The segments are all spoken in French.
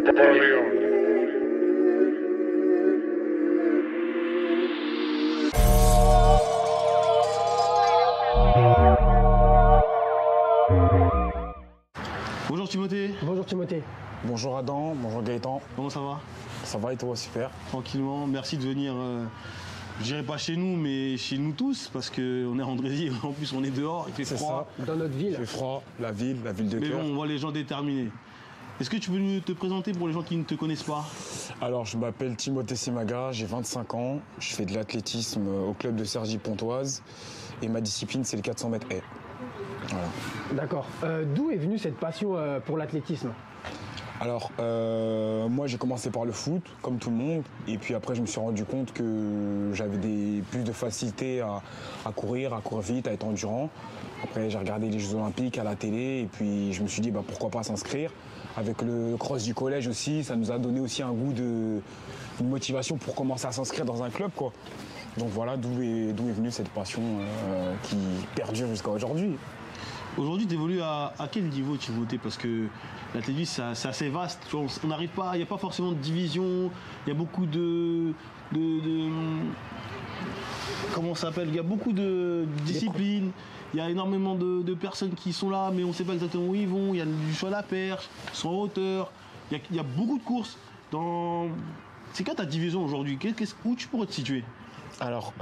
Bonjour Timothée. Bonjour Timothée. Bonjour Adam, bonjour Gaëtan. Comment ça va? Ça va et toi? Super. Tranquillement, merci de venir, je dirais pas chez nous, mais chez nous tous, parce qu'on est à Andrézy, en plus on est dehors, il fait froid. Ça. Dans notre ville. Il fait froid, la ville de Mais cœur. bon, on voit les gens déterminés. Est-ce que tu peux te présenter pour les gens qui ne te connaissent pas? Alors je m'appelle Timothée Simaga, j'ai 25 ans, je fais de l'athlétisme au club de Cergy-Pontoise et ma discipline c'est le 400 mètres haies. Voilà. D'accord. D'où est venue cette passion pour l'athlétisme? Alors, moi j'ai commencé par le foot, comme tout le monde, et puis après je me suis rendu compte que j'avais plus de facilité à courir vite, à être endurant. Après j'ai regardé les Jeux Olympiques à la télé, et puis je me suis dit pourquoi pas s'inscrire. Avec le cross du collège aussi, ça nous a donné aussi un goût une motivation pour commencer à s'inscrire dans un club, quoi. Donc voilà d'où est venue cette passion qui perdure jusqu'à aujourd'hui. Aujourd'hui, tu évolues à quel niveau, Timothée? Parce que l'athlétisme, c'est assez vaste. Tu vois, on n'arrive pas, il n'y a pas forcément de division. Il y a beaucoup comment ça s'appelle? Il y a beaucoup de disciplines. Il y a énormément de personnes qui sont là, mais on ne sait pas exactement où ils vont. Il y a du saut à la perche, saut en hauteur. Il y a beaucoup de courses. C'est quoi ta division aujourd'hui? Où tu pourrais te situer? Alors,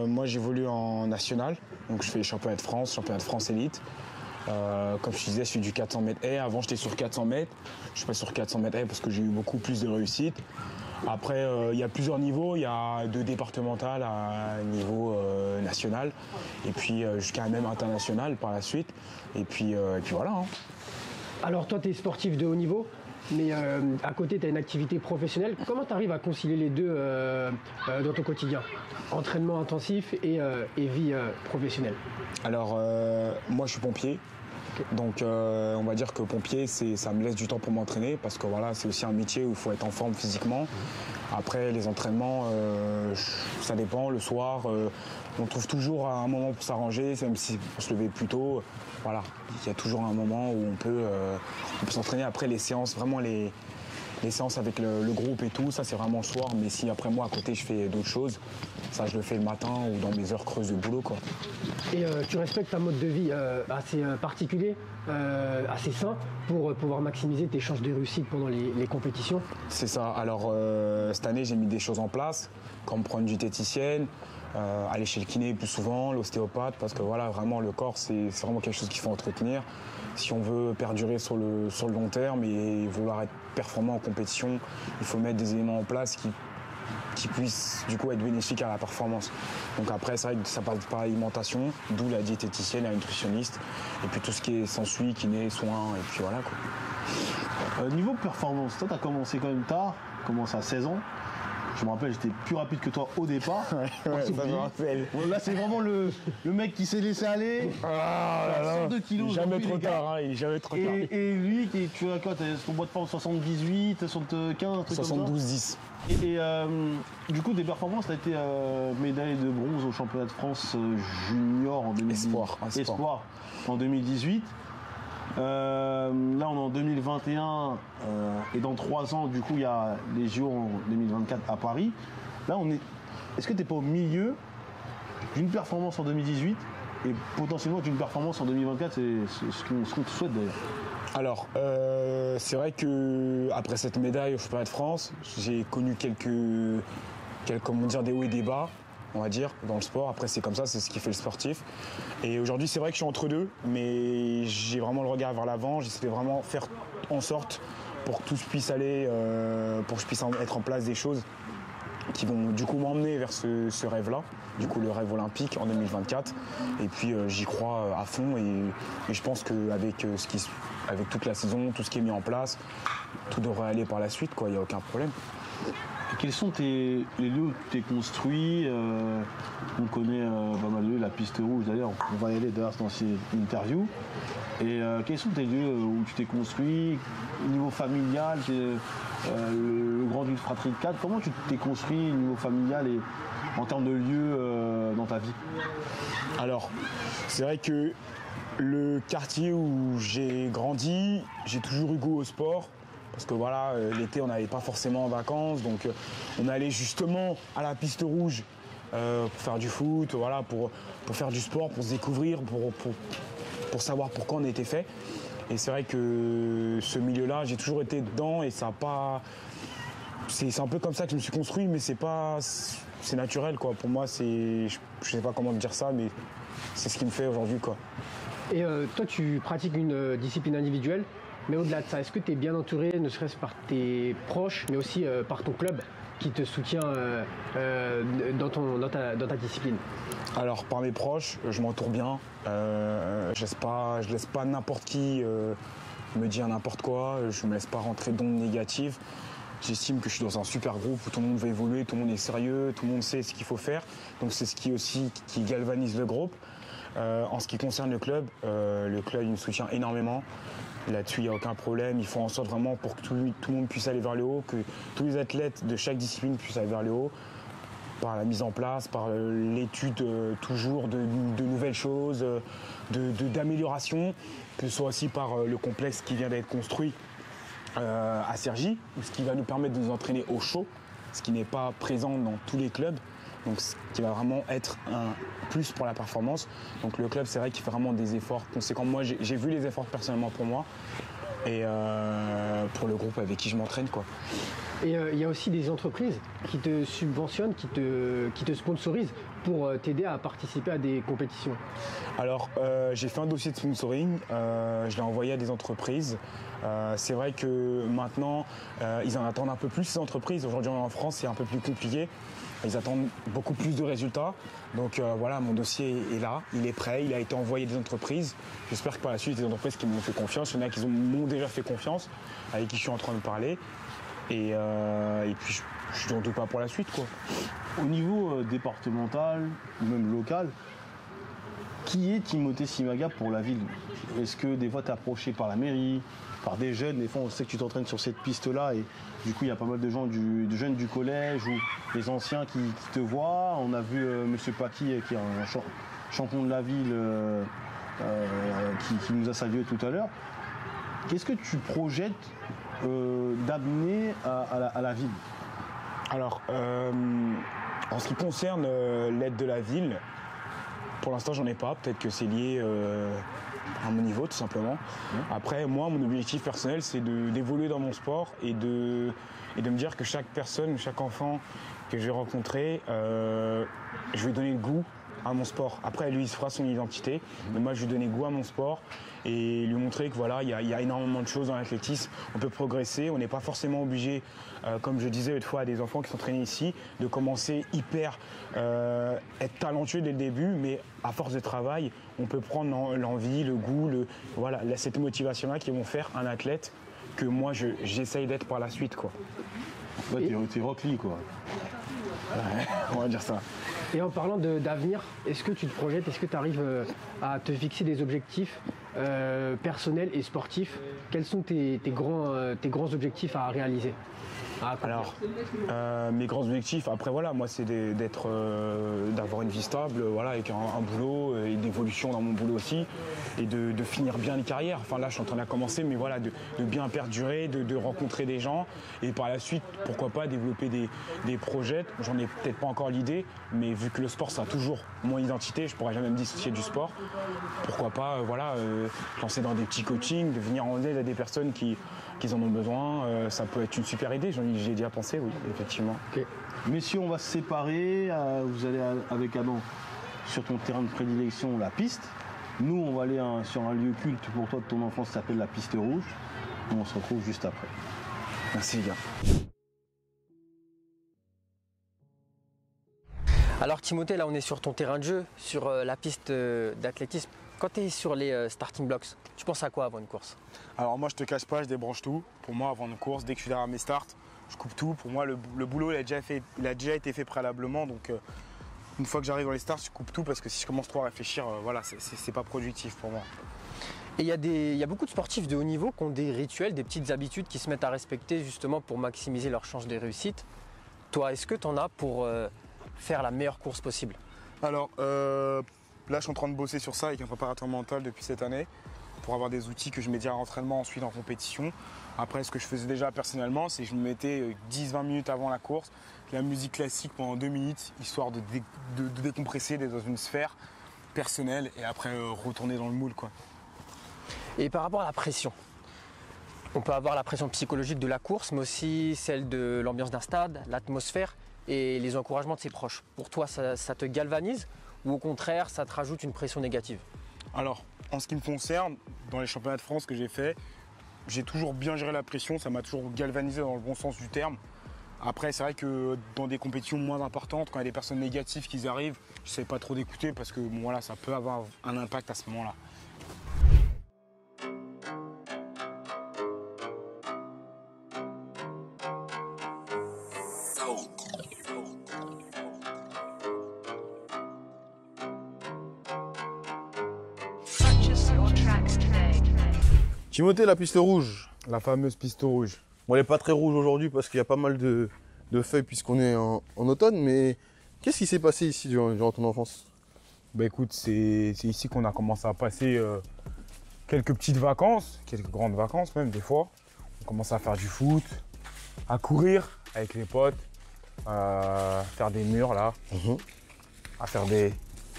moi j'évolue en national. Donc je fais championnat de France élite. Comme je te disais, je suis du 400 mètres haies. Avant, j'étais sur 400 mètres. Je suis pas sur 400 mètres haies parce que j'ai eu beaucoup plus de réussite. Après, il y a plusieurs niveaux. Il y a de départemental à niveau national. Et puis jusqu'à même international par la suite. Et puis voilà. Hein. Alors toi, tu es sportif de haut niveau, mais à côté, tu as une activité professionnelle. Comment tu arrives à concilier les deux dans ton quotidien? Entraînement intensif et vie professionnelle. Alors, moi, je suis pompier. Donc, on va dire que pompier, ça me laisse du temps pour m'entraîner parce que voilà, c'est aussi un métier où il faut être en forme physiquement. Après, les entraînements, ça dépend. Le soir, on trouve toujours un moment pour s'arranger, même si on se lever plus tôt. Voilà, il y a toujours un moment où on peut s'entraîner. Après, les séances, vraiment les séances avec le groupe et tout, ça c'est vraiment le soir. Mais si après moi, à côté, je fais d'autres choses, ça je le fais le matin ou dans mes heures creuses de boulot, quoi. Et tu respectes un mode de vie assez particulier, assez sain, pour pouvoir maximiser tes chances de réussite pendant les compétitions? C'est ça. Alors, cette année, j'ai mis des choses en place, comme prendre du diététicienne, aller chez le kiné plus souvent, l'ostéopathe, parce que voilà, vraiment, le corps, c'est vraiment quelque chose qu'il faut entretenir. Si on veut perdurer sur le long terme et vouloir être performant en compétition, il faut mettre des éléments en place qui puissent du coup être bénéfiques à la performance. Donc après, c'est vrai que ça passe par l'alimentation, d'où la diététicienne, la nutritionniste, et puis tout ce qui s'ensuit, kiné, soins, et puis voilà, quoi. Niveau performance, toi, tu as commencé quand même tard, commencé à 16 ans. Je me rappelle, j'étais plus rapide que toi au départ. Ouais, ça me rappelle. Là, c'est vraiment le mec qui s'est laissé aller. Ah là là, 102 kilos. jamais trop tard, hein, il est jamais trop tard. Et lui, tu as quoi? T'as ton poids de forme 78, 75, un truc 72-10. Et du coup, des performances, tu as été médaille de bronze au championnat de France junior en 2018. Espoir en 2018. Là, on est en 2021 et dans 3 ans, du coup, il y a les JO en 2024 à Paris. Là, est-ce que tu n'es pas au milieu d'une performance en 2018 et potentiellement d'une performance en 2024? C'est ce qu'on te souhaite d'ailleurs. Alors, c'est vrai que après cette médaille au championnat de France, j'ai connu comment dire, des hauts et des bas, on va dire, dans le sport. Après, c'est comme ça, c'est ce qui fait le sportif. Et aujourd'hui, c'est vrai que je suis entre deux, mais j'ai vraiment le regard vers l'avant. J'essaie de vraiment faire en sorte pour que tout puisse aller, pour que je puisse mettre en place des choses qui vont du coup m'emmener vers ce rêve-là, du coup le rêve olympique en 2024. Et puis j'y crois à fond et je pense qu'avec avec toute la saison, tout ce qui est mis en place, tout devrait aller par la suite, quoi, il n'y a aucun problème. Quels sont les lieux où tu t'es construit? On connaît pas mal de lieux, la piste rouge d'ailleurs, on va y aller d'ailleurs dans cette interview. Et quels sont tes lieux où tu t'es construit au niveau familial, le Grand Duc Fratrie de 4? Comment tu t'es construit au niveau familial et en termes de lieux dans ta vie? Alors, c'est vrai que le quartier où j'ai grandi, j'ai toujours eu goût au sport. parce que voilà, l'été on n'allait pas forcément en vacances, donc on allait justement à la piste rouge pour faire du foot, voilà, pour faire du sport, pour se découvrir, pour savoir pourquoi on était fait. Et c'est vrai que ce milieu-là, j'ai toujours été dedans et ça a pas. C'est un peu comme ça que je me suis construit, mais c'est naturel quoi. Pour moi, je sais pas comment dire ça, mais c'est ce qui me fait aujourd'hui quoi. Et toi, tu pratiques une discipline individuelle, mais au-delà de ça, est-ce que tu es bien entouré, ne serait-ce par tes proches, mais aussi par ton club qui te soutient dans ta discipline? Alors, par mes proches, je m'entoure bien. Je laisse pas n'importe qui me dire n'importe quoi. Je me laisse pas rentrer d'ondes négatives. J'estime que je suis dans un super groupe où tout le monde veut évoluer, tout le monde est sérieux, tout le monde sait ce qu'il faut faire. Donc c'est ce qui galvanise le groupe. En ce qui concerne le club il me soutient énormément. Là-dessus, il n'y a aucun problème. Ils font en sorte vraiment pour que tout le monde puisse aller vers le haut, que tous les athlètes de chaque discipline puissent aller vers le haut, par la mise en place, par l'étude toujours de nouvelles choses, d'amélioration, que ce soit aussi par le complexe qui vient d'être construit à Cergy, ce qui va nous permettre de nous entraîner au chaud, ce qui n'est pas présent dans tous les clubs. Donc ce qui va vraiment être un plus pour la performance. Donc le club, c'est vrai qu'il fait vraiment des efforts conséquents. Moi, j'ai vu les efforts personnellement pour moi et pour le groupe avec qui je m'entraîne quoi. Et il y a aussi des entreprises qui te subventionnent, qui te sponsorisent pour t'aider à participer à des compétitions. Alors, j'ai fait un dossier de sponsoring, je l'ai envoyé à des entreprises. C'est vrai que maintenant, ils en attendent un peu plus, ces entreprises. Aujourd'hui, en France, c'est un peu plus compliqué. Ils attendent beaucoup plus de résultats. Donc voilà, mon dossier est là, il est prêt, il a été envoyé à des entreprises. J'espère que par la suite, des entreprises qui m'ont fait confiance, il y en a qui m'ont déjà fait confiance, avec qui je suis en train de parler. Et puis, je n'en doute pas pour la suite, quoi. Au niveau départemental ou même local, qui est Timothée Simaga pour la ville? Est-ce que des fois tu es approché par la mairie, par des jeunes? Des fois on sait que tu t'entraînes sur cette piste-là et du coup il y a pas mal de gens de jeunes du collège ou les anciens qui te voient. On a vu Monsieur Paki qui est un champion de la ville qui nous a salué tout à l'heure. Qu'est-ce que tu projettes d'amener à la ville? Alors, en ce qui concerne l'aide de la ville, pour l'instant j'en ai pas, peut-être que c'est lié à mon niveau tout simplement. Après moi mon objectif personnel c'est d'évoluer dans mon sport et de me dire que chaque personne, chaque enfant que je vais rencontrer, je vais lui donner le goût à mon sport. Après lui il se fera son identité, mais moi je vais lui donner goût à mon sport et lui montrer que voilà, il y a énormément de choses dans l'athlétisme, on peut progresser, on n'est pas forcément obligé, comme je disais autrefois à des enfants qui s'entraînaient ici, de commencer être talentueux dès le début, mais à force de travail, on peut prendre l'envie, le goût, voilà, cette motivation-là qui vont faire un athlète que moi j'essaye d'être par la suite, quoi. Ouais, t'es Rock Lee, quoi. Ouais, on va dire ça. Et en parlant d'avenir, est-ce que tu te projettes, est-ce que tu arrives à te fixer des objectifs personnels et sportifs? Quels sont tes grands objectifs à réaliser? Alors, mes grands objectifs, après voilà, moi c'est d'avoir une vie stable, voilà, avec un boulot et une évolution dans mon boulot aussi, et de finir bien une carrière. Enfin là, je suis en train de la commencer, mais voilà, de bien perdurer, de rencontrer des gens, et par la suite, pourquoi pas développer des projets. J'en ai peut-être pas encore l'idée, mais vu que le sport sera toujours mon identité, je pourrais jamais me dissocier du sport. Pourquoi pas, lancer dans des petits coachings, de venir en aide à des personnes qui en ont besoin, ça peut être une super idée, j'ai déjà pensé, oui, effectivement. Okay. Messieurs, on va se séparer, vous allez avec Adam sur ton terrain de prédilection, la piste. Nous, on va aller sur un lieu culte pour toi de ton enfance qui s'appelle la piste rouge. On se retrouve juste après. Merci les gars. Alors Timothée, là on est sur ton terrain de jeu, sur la piste d'athlétisme. Quand tu es sur les starting blocks, tu penses à quoi avant une course? Alors moi je te cache pas, je débranche tout. Pour moi avant une course, dès que je suis derrière mes starts, je coupe tout. Pour moi le boulot il a déjà été fait préalablement. Donc une fois que j'arrive dans les starts, je coupe tout parce que si je commence trop à réfléchir, voilà, c'est pas productif pour moi. Et il y a beaucoup de sportifs de haut niveau qui ont des rituels, des petites habitudes qui se mettent à respecter justement pour maximiser leurs chances de réussite. Toi, est-ce que tu en as pour faire la meilleure course possible? Alors là je suis en train de bosser sur ça avec un préparateur mental depuis cette année pour avoir des outils que je mets déjà à l'entraînement, ensuite en compétition. Après, ce que je faisais déjà personnellement, c'est que je me mettais 10-20 minutes avant la course, la musique classique pendant 2 minutes, histoire de décompresser, d'être dans une sphère personnelle et après retourner dans le moule, quoi. Et par rapport à la pression, on peut avoir la pression psychologique de la course, mais aussi celle de l'ambiance d'un stade, l'atmosphère et les encouragements de ses proches. Pour toi, ça te galvanise ou au contraire, ça te rajoute une pression négative? Alors, en ce qui me concerne, dans les championnats de France que j'ai fait, j'ai toujours bien géré la pression, ça m'a toujours galvanisé dans le bon sens du terme. Après, c'est vrai que dans des compétitions moins importantes, quand il y a des personnes négatives qui arrivent, je ne sais pas trop d'écouter parce que bon, voilà, ça peut avoir un impact à ce moment-là. Timothée, la piste rouge. La fameuse piste rouge. Bon, elle n'est pas très rouge aujourd'hui parce qu'il y a pas mal de feuilles puisqu'on est en automne, mais qu'est-ce qui s'est passé ici durant ton enfance? Bah écoute, c'est ici qu'on a commencé à passer quelques petites vacances, quelques grandes vacances même des fois. On commence à faire du foot, à courir avec les potes, à faire des murs là, à faire des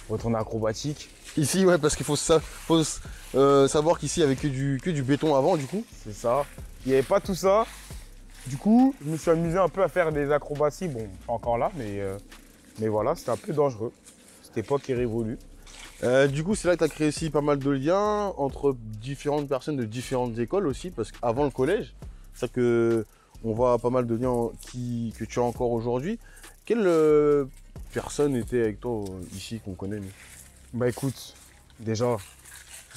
retournées acrobatiques. Ici, ouais, parce qu'il faut savoir qu'ici, il n'y avait que du béton avant, du coup. C'est ça. Il n'y avait pas tout ça. Du coup, je me suis amusé un peu à faire des acrobaties. Bon, pas encore là, mais voilà, c'était un peu dangereux. Cette époque est révolue. Du coup, c'est là que tu as créé aussi pas mal de liens entre différentes personnes de différentes écoles aussi, parce qu'avant le collège, c'est ça que on voit pas mal de liens que tu as encore aujourd'hui. Quelle personne était avec toi ici qu'on connaît, nous? Bah écoute, déjà,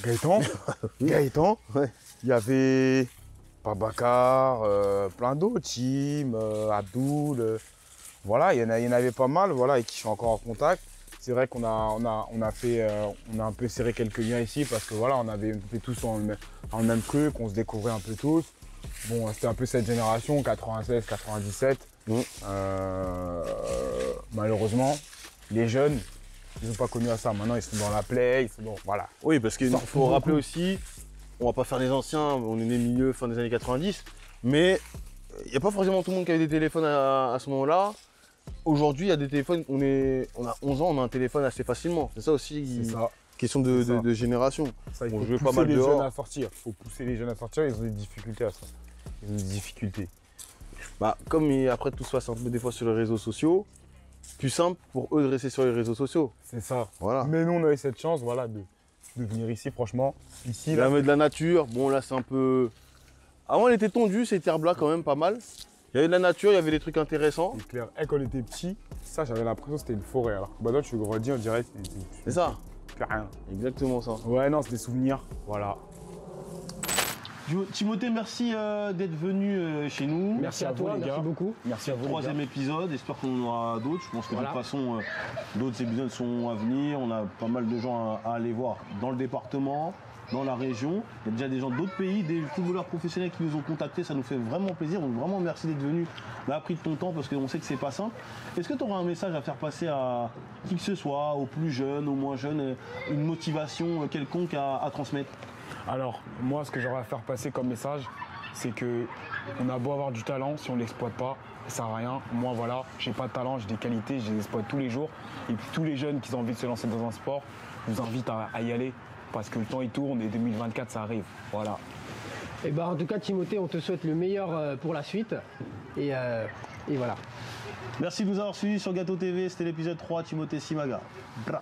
Gaëtan. Gaëtan. Ouais. Il y avait Babacar, plein d'autres, Tim, Abdoul. Voilà, il y en avait pas mal, voilà, et qui sont encore en contact. C'est vrai qu'on a un peu serré quelques liens ici parce que voilà, on était tous dans le même truc, on se découvrait un peu tous. Bon, c'était un peu cette génération, 96, 97. Malheureusement, les jeunes, ils n'ont pas connu à ça. Maintenant, ils sont dans la play, voilà. Oui, parce qu'il faut rappeler aussi, on va pas faire les anciens, on est né milieu, fin des années 90, mais il n'y a pas forcément tout le monde qui avait des téléphones à ce moment-là. Aujourd'hui, il y a des téléphones, on a 11 ans, on a un téléphone assez facilement. C'est ça aussi, c'est ça. Question de génération. Ça, il faut jouait pousser pas mal les dehors. jeunes à sortir. Il faut pousser les jeunes à sortir, ils ont des difficultés à ça. Ils ont des difficultés. Bah, comme après tout se passe un peu des fois sur les réseaux sociaux, plus simple pour eux de rester sur les réseaux sociaux. C'est ça. Voilà. Mais nous, on a eu cette chance, voilà, de venir ici, franchement. Ici, Il y avait de la nature. Bon, là, c'est un peu. Avant, elle était tondue, ces herbes-là, quand même pas mal. Il y avait de la nature, il y avait des trucs intéressants. c'est clair. Et quand on était petit, ça, j'avais l'impression que c'était une forêt. Alors que maintenant, tu grandis, on dirait que C'est ça. plus rien. Exactement ça. Ouais, non, c'est des souvenirs. Voilà. Timothée, merci d'être venu chez nous. Merci à à vous, toi, les merci gars. beaucoup. Merci à vous. Troisième épisode, j'espère qu'on en aura d'autres. Je pense que Voilà. de toute façon, d'autres épisodes sont à venir. On a pas mal de gens à aller voir dans le département, dans la région. Il y a déjà des gens d'autres pays, des footballeurs professionnels qui nous ont contactés. Ça nous fait vraiment plaisir. Donc vraiment merci d'être venu, d'avoir pris de ton temps parce qu'on sait que c'est pas simple. Est-ce que tu auras un message à faire passer à qui que ce soit, aux plus jeunes, aux moins jeunes, une motivation quelconque à transmettre? Alors, moi, ce que j'aurais à faire passer comme message, c'est que on a beau avoir du talent, si on ne l'exploite pas, ça sert à rien. Moi, voilà, j'ai pas de talent, j'ai des qualités, je les exploite tous les jours. Et puis, tous les jeunes qui ont envie de se lancer dans un sport, je vous invite à y aller parce que le temps il tourne et 2024, ça arrive. Voilà. Et bah, en tout cas, Timothée, on te souhaite le meilleur pour la suite. Et voilà. Merci de nous avoir suivis sur Gâteau TV. C'était l'épisode 3, Timothée Simaga. Bra.